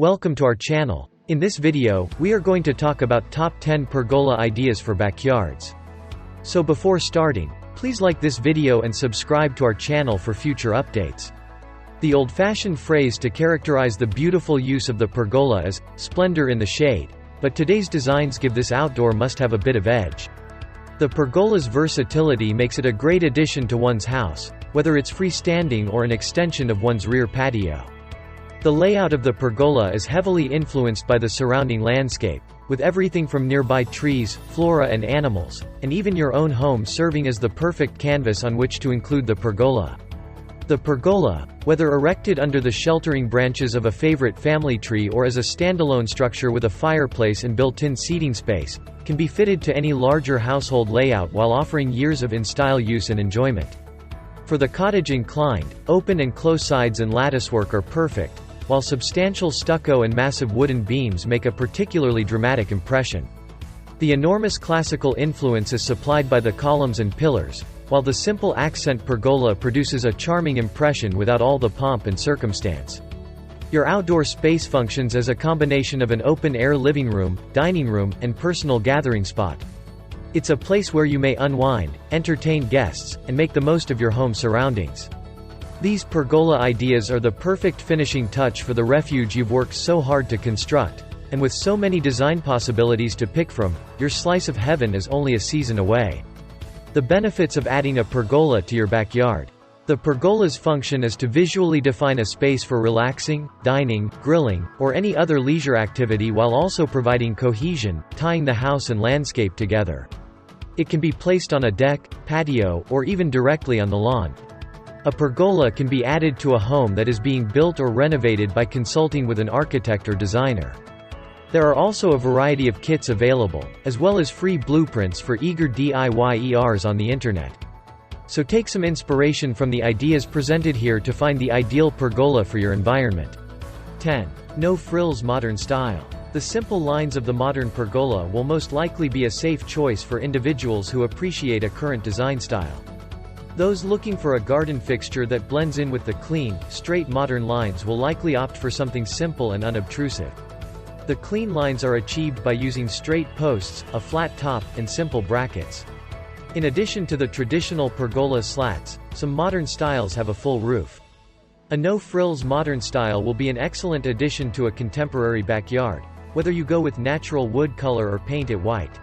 Welcome to our channel. In this video, we are going to talk about top 10 pergola ideas for backyards. So before starting, please like this video and subscribe to our channel for future updates. The old-fashioned phrase to characterize the beautiful use of the pergola is, splendor in the shade, but today's designs give this outdoor must-have a bit of edge. The pergola's versatility makes it a great addition to one's house, whether it's freestanding or an extension of one's rear patio. The layout of the pergola is heavily influenced by the surrounding landscape, with everything from nearby trees, flora and animals, and even your own home serving as the perfect canvas on which to include the pergola. The pergola, whether erected under the sheltering branches of a favorite family tree or as a standalone structure with a fireplace and built-in seating space, can be fitted to any larger household layout while offering years of in-style use and enjoyment. For the cottage inclined, open and close sides and latticework are perfect, while substantial stucco and massive wooden beams make a particularly dramatic impression. The enormous classical influence is supplied by the columns and pillars, while the simple accent pergola produces a charming impression without all the pomp and circumstance. Your outdoor space functions as a combination of an open-air living room, dining room, and personal gathering spot. It's a place where you may unwind, entertain guests, and make the most of your home surroundings. These pergola ideas are the perfect finishing touch for the refuge you've worked so hard to construct, and with so many design possibilities to pick from, your slice of heaven is only a season away. The benefits of adding a pergola to your backyard. The pergola's function is to visually define a space for relaxing, dining, grilling, or any other leisure activity while also providing cohesion, tying the house and landscape together. It can be placed on a deck, patio, or even directly on the lawn. A pergola can be added to a home that is being built or renovated by consulting with an architect or designer. There are also a variety of kits available, as well as free blueprints for eager DIYers on the internet. So take some inspiration from the ideas presented here to find the ideal pergola for your environment. 10. No frills modern style. The simple lines of the modern pergola will most likely be a safe choice for individuals who appreciate a current design style. Those looking for a garden fixture that blends in with the clean, straight modern lines will likely opt for something simple and unobtrusive. The clean lines are achieved by using straight posts, a flat top, and simple brackets. In addition to the traditional pergola slats, some modern styles have a full roof. A no-frills modern style will be an excellent addition to a contemporary backyard, whether you go with natural wood color or paint it white.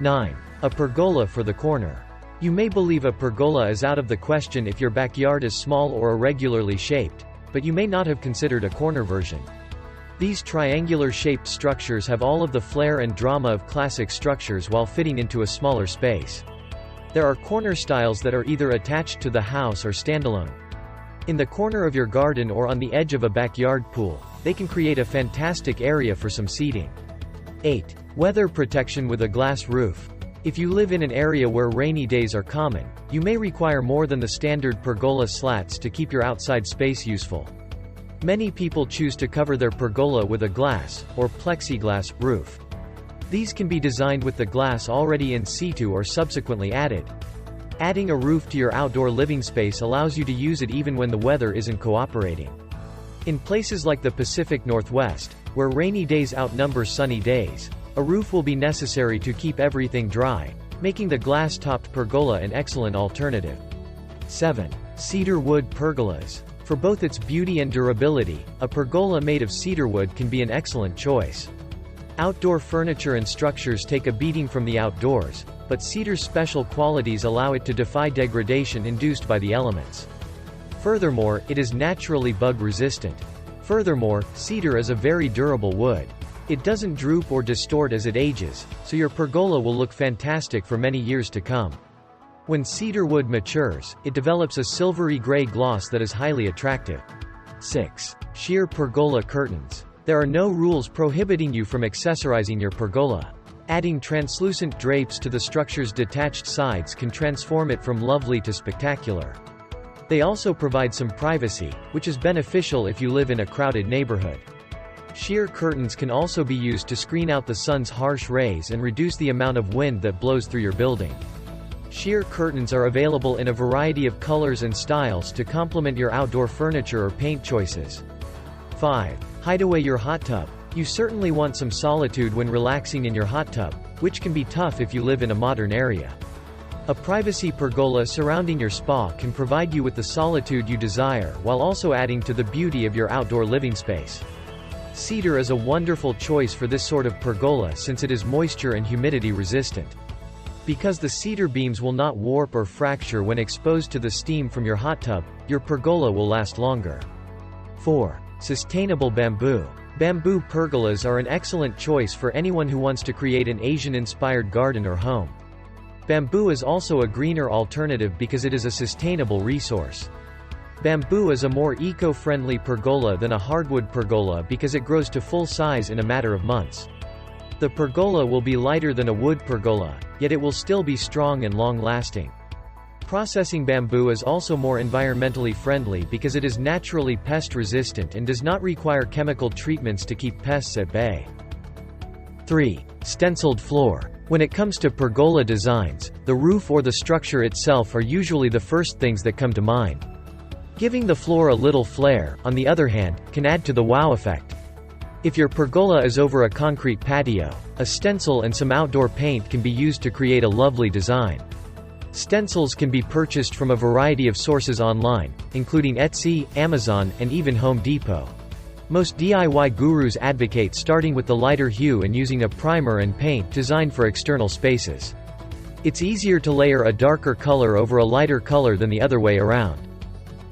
9. A pergola for the corner. You may believe a pergola is out of the question if your backyard is small or irregularly shaped, but you may not have considered a corner version. These triangular-shaped structures have all of the flair and drama of classic structures while fitting into a smaller space. There are corner styles that are either attached to the house or standalone. In the corner of your garden or on the edge of a backyard pool, they can create a fantastic area for some seating. 8. Weather protection with a glass roof. If you live in an area where rainy days are common, you may require more than the standard pergola slats to keep your outside space useful. Many people choose to cover their pergola with a glass, or plexiglass, roof. These can be designed with the glass already in situ or subsequently added. Adding a roof to your outdoor living space allows you to use it even when the weather isn't cooperating. In places like the Pacific Northwest, where rainy days outnumber sunny days, a roof will be necessary to keep everything dry, making the glass-topped pergola an excellent alternative. 7. Cedar wood pergolas. For both its beauty and durability, a pergola made of cedar wood can be an excellent choice. Outdoor furniture and structures take a beating from the outdoors, but cedar's special qualities allow it to defy degradation induced by the elements. Furthermore, it is naturally bug-resistant. Furthermore, cedar is a very durable wood. It doesn't droop or distort as it ages, so your pergola will look fantastic for many years to come. When cedar wood matures, it develops a silvery gray gloss that is highly attractive. 6. Sheer pergola curtains. There are no rules prohibiting you from accessorizing your pergola. Adding translucent drapes to the structure's detached sides can transform it from lovely to spectacular. They also provide some privacy, which is beneficial if you live in a crowded neighborhood. Sheer curtains can also be used to screen out the sun's harsh rays and reduce the amount of wind that blows through your building. Sheer curtains are available in a variety of colors and styles to complement your outdoor furniture or paint choices. 5. Hide away your hot tub. You certainly want some solitude when relaxing in your hot tub, which can be tough if you live in a modern area. A privacy pergola surrounding your spa can provide you with the solitude you desire while also adding to the beauty of your outdoor living space. Cedar is a wonderful choice for this sort of pergola since it is moisture and humidity resistant. Because the cedar beams will not warp or fracture when exposed to the steam from your hot tub, your pergola will last longer. 4. Sustainable bamboo. Bamboo pergolas are an excellent choice for anyone who wants to create an Asian-inspired garden or home. Bamboo is also a greener alternative because it is a sustainable resource. Bamboo is a more eco-friendly pergola than a hardwood pergola because it grows to full size in a matter of months. The pergola will be lighter than a wood pergola, yet it will still be strong and long-lasting. Processing bamboo is also more environmentally friendly because it is naturally pest-resistant and does not require chemical treatments to keep pests at bay. 3. Stenciled floor. When it comes to pergola designs, the roof or the structure itself are usually the first things that come to mind. Giving the floor a little flair, on the other hand, can add to the wow effect. If your pergola is over a concrete patio, a stencil and some outdoor paint can be used to create a lovely design. Stencils can be purchased from a variety of sources online, including Etsy, Amazon, and even Home Depot. Most DIY gurus advocate starting with the lighter hue and using a primer and paint designed for external spaces. It's easier to layer a darker color over a lighter color than the other way around.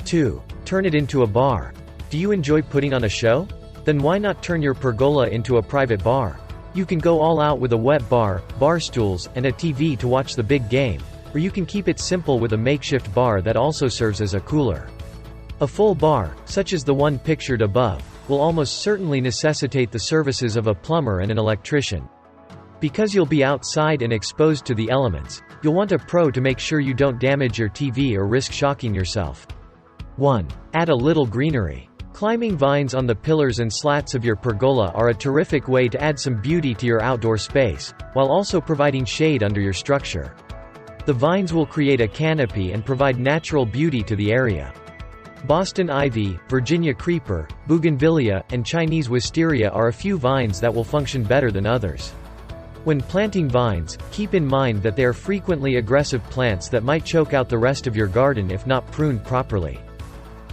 2. Turn it into a bar. Do you enjoy putting on a show? Then why not turn your pergola into a private bar? You can go all out with a wet bar, bar stools, and a TV to watch the big game, or you can keep it simple with a makeshift bar that also serves as a cooler. A full bar, such as the one pictured above, will almost certainly necessitate the services of a plumber and an electrician. Because you'll be outside and exposed to the elements, you'll want a pro to make sure you don't damage your TV or risk shocking yourself. 1. Add a little greenery. Climbing vines on the pillars and slats of your pergola are a terrific way to add some beauty to your outdoor space, while also providing shade under your structure. The vines will create a canopy and provide natural beauty to the area. Boston ivy, Virginia creeper, bougainvillea, and Chinese wisteria are a few vines that will function better than others. When planting vines, keep in mind that they are frequently aggressive plants that might choke out the rest of your garden if not pruned properly.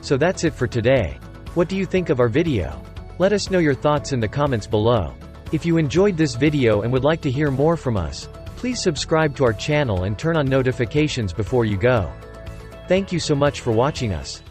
So that's it for today. What do you think of our video? Let us know your thoughts in the comments below. If you enjoyed this video and would like to hear more from us, please subscribe to our channel and turn on notifications before you go. Thank you so much for watching us.